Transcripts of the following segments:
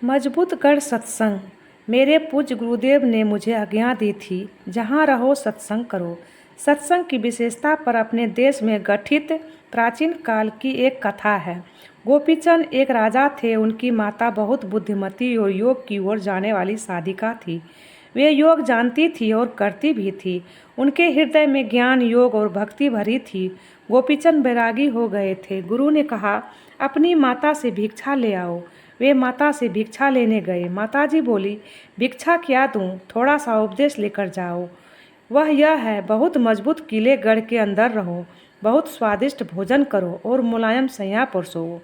मजबूत गढ़ सत्संग। मेरे पूज्य गुरुदेव ने मुझे आज्ञा दी थी, जहाँ रहो सत्संग करो। सत्संग की विशेषता पर अपने देश में गठित प्राचीन काल की एक कथा है। गोपीचंद एक राजा थे। उनकी माता बहुत बुद्धिमती और योग की ओर जाने वाली साधिका थी। वे योग जानती थी और करती भी थी। उनके हृदय में ज्ञान, योग और भक्ति भरी थी। गोपीचंद बैरागी हो गए थे। गुरु ने कहा, अपनी माता से भिक्षा ले आओ। वे माता से भिक्षा लेने गए। माताजी बोली, भिक्षा क्या दूं? थोड़ा सा उपदेश लेकर जाओ। वह यह है, बहुत मजबूत किले गढ़ के अंदर रहो, बहुत स्वादिष्ट भोजन करो और मुलायम सैया पर सोओ।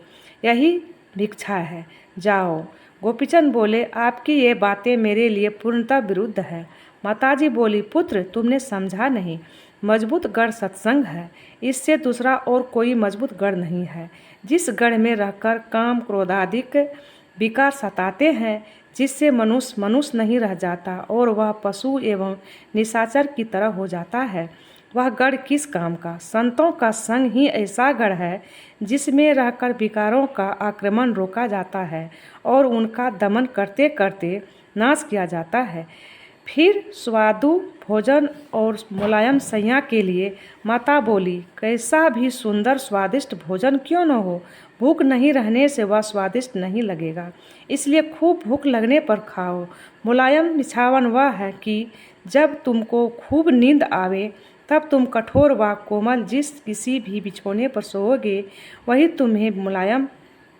यही भिक्षा है, जाओ। गोपीचंद बोले, आपकी ये बातें मेरे लिए पूर्णतः विरुद्ध है। माताजी बोली, पुत्र, तुमने समझा नहीं। मजबूत गढ़ सत्संग है। इससे दूसरा और कोई मजबूत गढ़ नहीं है। जिस गढ़ में रहकर काम, क्रोधादिक विकार सताते हैं, जिससे मनुष्य मनुष्य नहीं रह जाता और वह पशु एवं निशाचर की तरह हो जाता है, वह गढ़ किस काम का? संतों का संग ही ऐसा गढ़ है जिसमें रहकर विकारों का आक्रमण रोका जाता है और उनका दमन करते करते नाश किया जाता है। फिर स्वादु भोजन और मुलायम सैया के लिए माता बोली, कैसा भी सुंदर स्वादिष्ट भोजन क्यों न हो, भूख नहीं रहने से वह स्वादिष्ट नहीं लगेगा। इसलिए खूब भूख लगने पर खाओ। मुलायम बिछावन वह है कि जब तुमको खूब नींद आवे, तब तुम कठोर व कोमल जिस किसी भी बिछोने पर सोओगे, वही तुम्हें मुलायम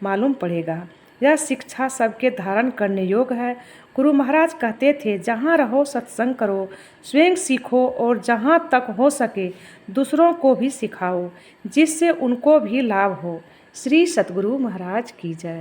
मालूम पड़ेगा। यह शिक्षा सबके धारण करने योग्य है। गुरु महाराज कहते थे, जहाँ रहो सत्संग करो, स्वयं सीखो और जहाँ तक हो सके दूसरों को भी सिखाओ, जिससे उनको भी लाभ हो। श्री सतगुरु महाराज की जय।